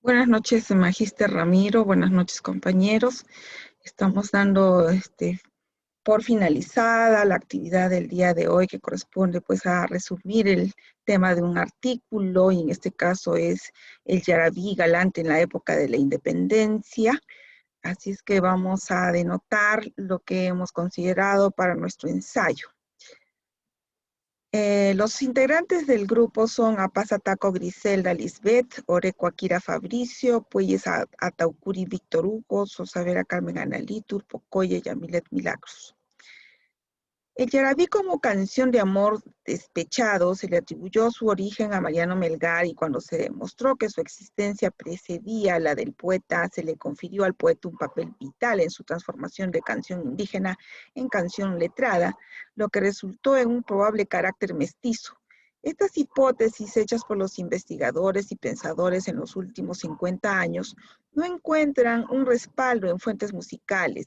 Buenas noches, Magíster Ramiro. Buenas noches, compañeros. Estamos dando por finalizada la actividad del día de hoy que corresponde pues a resumir el tema de un artículo y en este caso es el Yarabí galante en la época de la independencia. Así es que vamos a denotar lo que hemos considerado para nuestro ensayo. Los integrantes del grupo son Apazataco Griselda Lisbeth, Oreco Akira Fabricio, Puelles Ataucuri Víctor Hugo, Sosavera Carmen Analitur, Pocoye Yamilet Milagros. El Yarabí como canción de amor despechado se le atribuyó su origen a Mariano Melgar y cuando se demostró que su existencia precedía a la del poeta, se le confirió al poeta un papel vital en su transformación de canción indígena en canción letrada, lo que resultó en un probable carácter mestizo. Estas hipótesis hechas por los investigadores y pensadores en los últimos 50 años no encuentran un respaldo en fuentes musicales.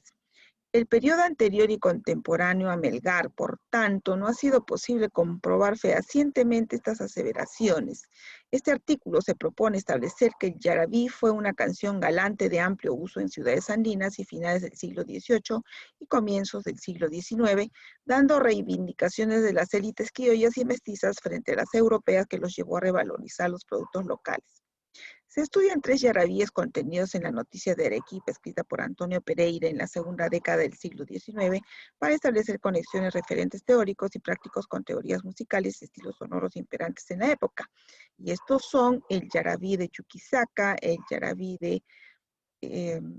El periodo anterior y contemporáneo a Melgar, por tanto, no ha sido posible comprobar fehacientemente estas aseveraciones. Este artículo se propone establecer que el yarabí fue una canción galante de amplio uso en ciudades andinas y finales del siglo XVIII y comienzos del siglo XIX, dando reivindicaciones de las élites criollas y mestizas frente a las europeas que los llevó a revalorizar los productos locales. Se estudian 3 yarabíes contenidos en la noticia de Arequipa, escrita por Antonio Pereira en la segunda década del siglo XIX, para establecer conexiones referentes teóricos y prácticos con teorías musicales y estilos sonoros imperantes en la época. Y estos son el yarabí de Chuquisaca, el yarabí de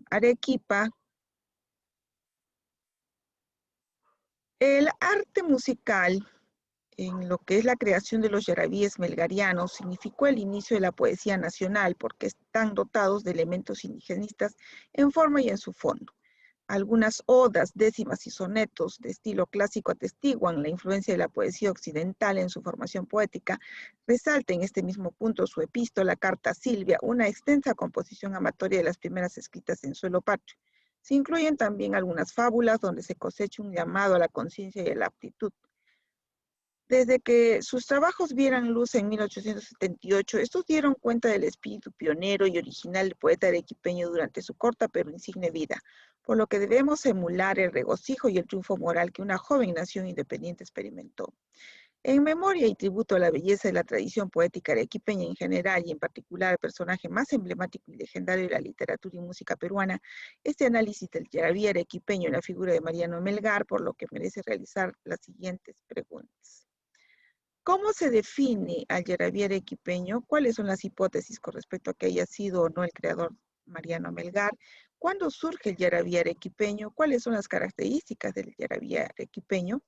Arequipa. El arte musical en lo que es la creación de los yarabíes melgarianos significó el inicio de la poesía nacional porque están dotados de elementos indigenistas en forma y en su fondo. Algunas odas, décimas y sonetos de estilo clásico atestiguan la influencia de la poesía occidental en su formación poética. Resalta en este mismo punto su epístola Carta a Silvia, una extensa composición amatoria de las primeras escritas en suelo patrio. Se incluyen también algunas fábulas donde se cosecha un llamado a la conciencia y a la aptitud. Desde que sus trabajos vieran luz en 1878, estos dieron cuenta del espíritu pionero y original del poeta arequipeño durante su corta pero insigne vida, por lo que debemos emular el regocijo y el triunfo moral que una joven nación independiente experimentó. En memoria y tributo a la belleza de la tradición poética arequipeña en general y en particular al personaje más emblemático y legendario de la literatura y música peruana, este análisis del yarabí arequipeño en la figura de Mariano Melgar, por lo que merece realizar las siguientes preguntas. ¿Cómo se define al yarabí arequipeño? ¿Cuáles son las hipótesis con respecto a que haya sido o no el creador Mariano Melgar? ¿Cuándo surge el yarabí arequipeño? ¿Cuáles son las características del yarabí arequipeño?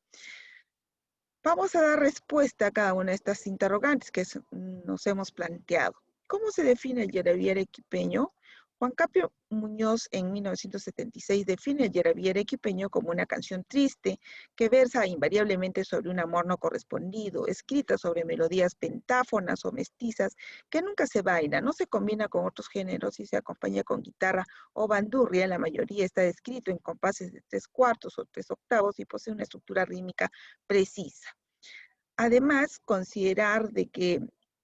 Vamos a dar respuesta a cada una de estas interrogantes que nos hemos planteado. ¿Cómo se define el yarabí arequipeño? Juan Capio Muñoz en 1976 define el yarabí arequipeño como una canción triste que versa invariablemente sobre un amor no correspondido, escrita sobre melodías pentáfonas o mestizas que nunca se baila, no se combina con otros géneros y se acompaña con guitarra o bandurria. La mayoría está escrito en compases de 3/4 o 3/8 y posee una estructura rítmica precisa. Además, considerar de que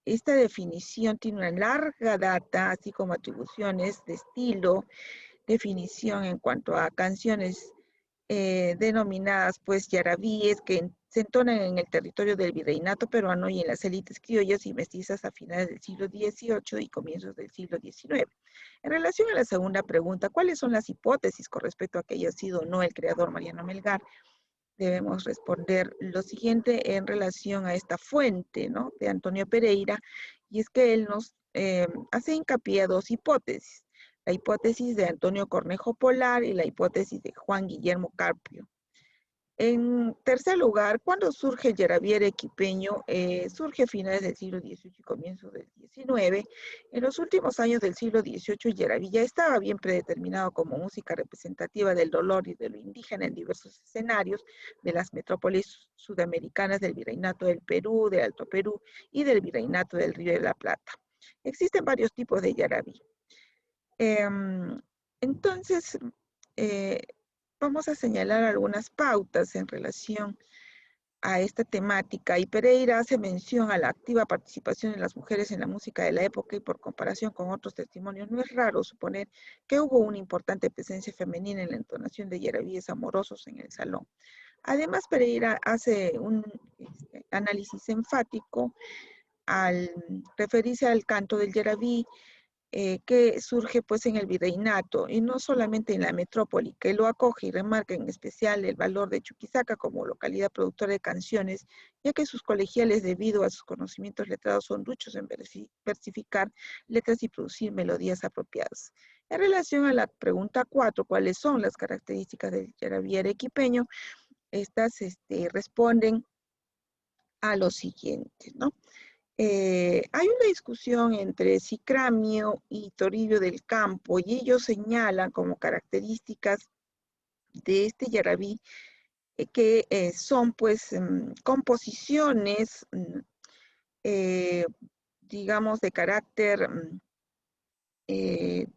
esta definición tiene una larga data, así como atribuciones de estilo, definición en cuanto a canciones denominadas pues yarabíes que se entonan en el territorio del virreinato peruano y en las élites criollas y mestizas a finales del siglo XVIII y comienzos del siglo XIX. En relación a la segunda pregunta, ¿cuáles son las hipótesis con respecto a que haya sido o no el creador Mariano Melgar? Debemos responder lo siguiente en relación a esta fuente, ¿no?, de Antonio Pereira, y es que él nos hace hincapié a 2 hipótesis, la hipótesis de Antonio Cornejo Polar y la hipótesis de Juan Guillermo Carpio. En tercer lugar, ¿cuándo surge el yarabí arequipeño? Surge a finales del siglo XVIII y comienzos del XIX. En los últimos años del siglo XVIII, el yarabí ya estaba bien predeterminado como música representativa del dolor y de lo indígena en diversos escenarios de las metrópolis sudamericanas del Virreinato del Perú, del Alto Perú y del Virreinato del Río de la Plata. Existen varios tipos de yarabí. Entonces, eh, vamos a señalar algunas pautas en relación a esta temática, y Pereira hace mención a la activa participación de las mujeres en la música de la época, y por comparación con otros testimonios no es raro suponer que hubo una importante presencia femenina en la entonación de yarabíes amorosos en el salón. Además, Pereira hace un análisis enfático al referirse al canto del yarabí, que surge pues en el virreinato y no solamente en la metrópoli, que lo acoge y remarca en especial el valor de Chuquisaca como localidad productora de canciones, ya que sus colegiales, debido a sus conocimientos letrados, son duchos en versificar letras y producir melodías apropiadas. En relación a la pregunta 4, ¿cuáles son las características del yarabí arequipeño? Estas responden a lo siguiente, ¿no? Hay una discusión entre Cicramio y Toribio del Campo, y ellos señalan como características de este yarabí que son pues composiciones, eh, digamos, de carácter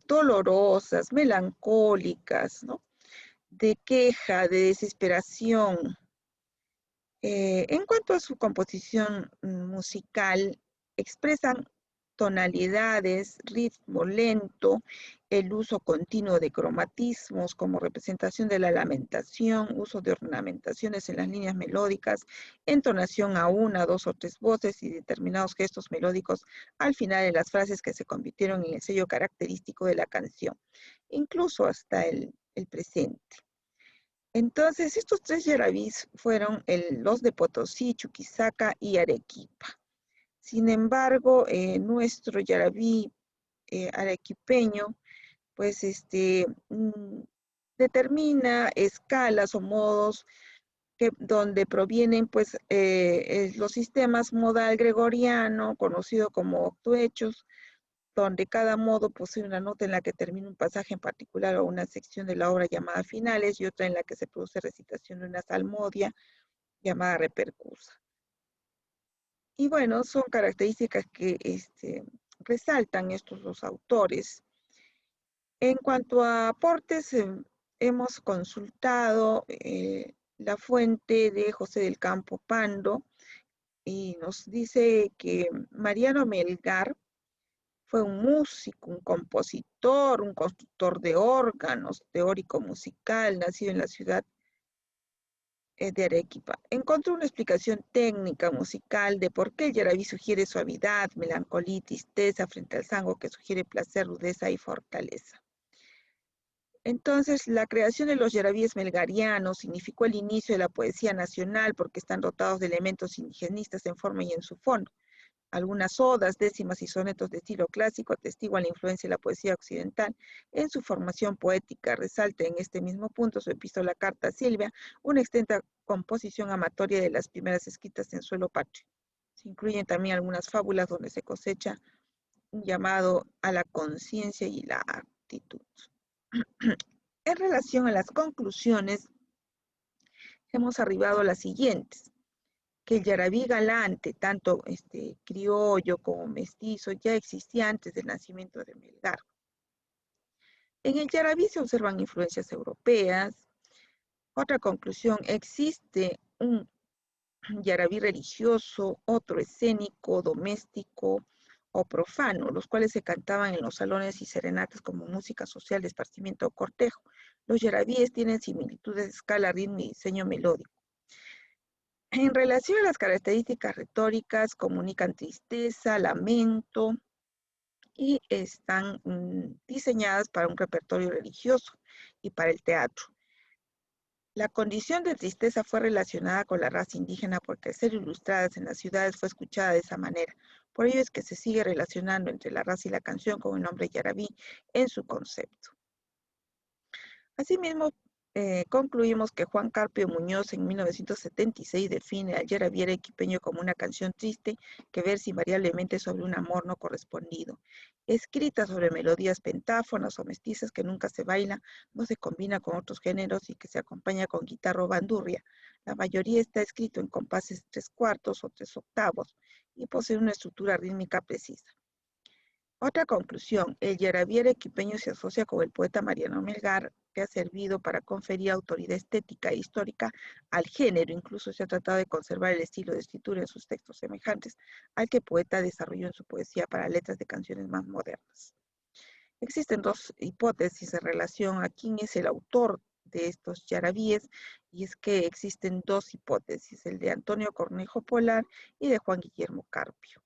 dolorosas, melancólicas, ¿no? De queja, de desesperación. En cuanto a su composición musical, expresan tonalidades, ritmo lento, el uso continuo de cromatismos como representación de la lamentación, uso de ornamentaciones en las líneas melódicas, entonación a una, dos o tres voces y determinados gestos melódicos al final de las frases que se convirtieron en el sello característico de la canción, incluso hasta el presente. Entonces, estos tres yarabís fueron los de Potosí, Chuquisaca y Arequipa. Sin embargo, nuestro yarabí arequipeño, pues determina escalas o modos donde provienen pues los sistemas modal gregoriano, conocido como octohechos, donde cada modo posee una nota en la que termina un pasaje en particular o una sección de la obra llamada finales, y otra en la que se produce recitación de una salmodia llamada repercusa. Y bueno, son características que resaltan estos dos autores. En cuanto a aportes, hemos consultado la fuente de José del Campo Pando, y nos dice que Mariano Melgar fue un músico, un compositor, un constructor de órganos, teórico musical, nacido en la ciudad de Arequipa. Encontró una explicación técnica musical de por qué el yarabí sugiere suavidad, melancolía y tristeza frente al sango, que sugiere placer, rudeza y fortaleza. Entonces, la creación de los yarabíes melgarianos significó el inicio de la poesía nacional, porque están dotados de elementos indigenistas en forma y en su fondo. Algunas odas, décimas y sonetos de estilo clásico atestiguan la influencia de la poesía occidental en su formación poética. Resalta en este mismo punto su epístola Carta a Silvia, una extensa composición amatoria de las primeras escritas en suelo patrio. Se incluyen también algunas fábulas donde se cosecha un llamado a la conciencia y la actitud. En relación a las conclusiones, hemos arribado a las siguientes: que el yarabí galante, tanto criollo como mestizo, ya existía antes del nacimiento de Melgar. En el yarabí se observan influencias europeas. Otra conclusión: existe un yarabí religioso, otro escénico, doméstico o profano, los cuales se cantaban en los salones y serenatas como música social de esparcimiento o cortejo. Los yarabíes tienen similitudes de escala, ritmo y diseño melódico. En relación a las características retóricas, comunican tristeza, lamento, y están diseñadas para un repertorio religioso y para el teatro. La condición de tristeza fue relacionada con la raza indígena, porque al ser ilustradas en las ciudades fue escuchada de esa manera. Por ello es que se sigue relacionando entre la raza y la canción con el nombre yarabí en su concepto. Asimismo, concluimos que Juan Carpio Muñoz en 1976 define al yarabí arequipeño como una canción triste que versa invariablemente sobre un amor no correspondido, escrita sobre melodías pentáfonas o mestizas que nunca se baila, no se combina con otros géneros y que se acompaña con guitarra o bandurria. La mayoría está escrito en compases 3/4 o 3/8 y posee una estructura rítmica precisa. Otra conclusión, el Yaravía arequipeño se asocia con el poeta Mariano Melgar, que ha servido para conferir autoridad estética e histórica al género. Incluso se ha tratado de conservar el estilo de escritura en sus textos semejantes al que el poeta desarrolló en su poesía para letras de canciones más modernas. Existen dos hipótesis en relación a quién es el autor de estos yaravíes, y es que existen dos hipótesis, el de Antonio Cornejo Polar y de Juan Guillermo Carpio.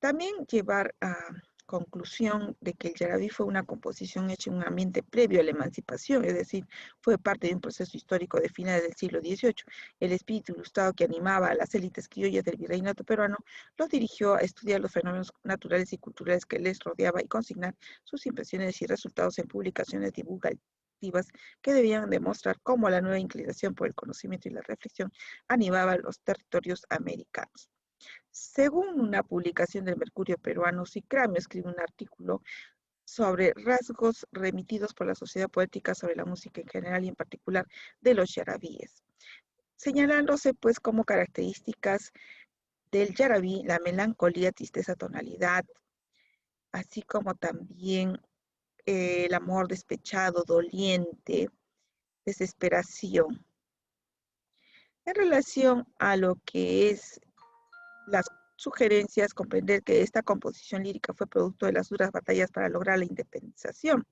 También llevar a conclusión de que el Yaraví fue una composición hecha en un ambiente previo a la emancipación, es decir, fue parte de un proceso histórico de finales del siglo XVIII. El espíritu ilustrado que animaba a las élites criollas del virreinato peruano los dirigió a estudiar los fenómenos naturales y culturales que les rodeaba y consignar sus impresiones y resultados en publicaciones divulgativas que debían demostrar cómo la nueva inclinación por el conocimiento y la reflexión animaba los territorios americanos. Según una publicación del Mercurio peruano, Cicramio escribe un artículo sobre rasgos remitidos por la Sociedad Poética sobre la música en general y en particular de los yarabíes, señalándose pues como características del yarabí la melancolía, tristeza, tonalidad, así como también el amor despechado, doliente, desesperación. En relación a lo que es las sugerencias, comprender que esta composición lírica fue producto de las duras batallas para lograr la independización,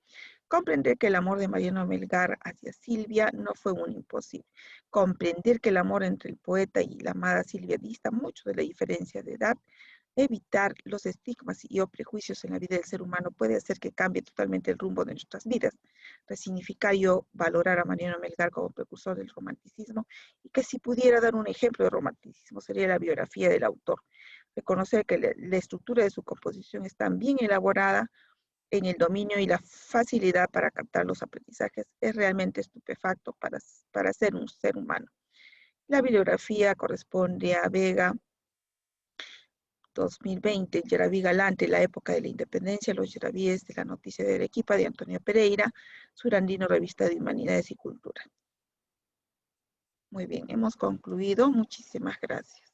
comprender que el amor de Mariano Melgar hacia Silvia no fue un imposible, comprender que el amor entre el poeta y la amada Silvia dista mucho de la diferencia de edad, evitar los estigmas y o prejuicios en la vida del ser humano puede hacer que cambie totalmente el rumbo de nuestras vidas, resignificar y o valorar a Mariano Melgar como precursor del romanticismo, y que si pudiera dar un ejemplo de romanticismo sería la biografía del autor. Reconocer que la estructura de su composición es tan bien elaborada en el dominio y la facilidad para captar los aprendizajes es realmente estupefacto para ser un ser humano. La bibliografía corresponde a Vega, 2020, Yaraví Galante, la época de la independencia, los Yaravíes de la noticia de Arequipa, de Antonio Pereira, Surandino, Revista de Humanidades y Cultura. Muy bien, hemos concluido. Muchísimas gracias.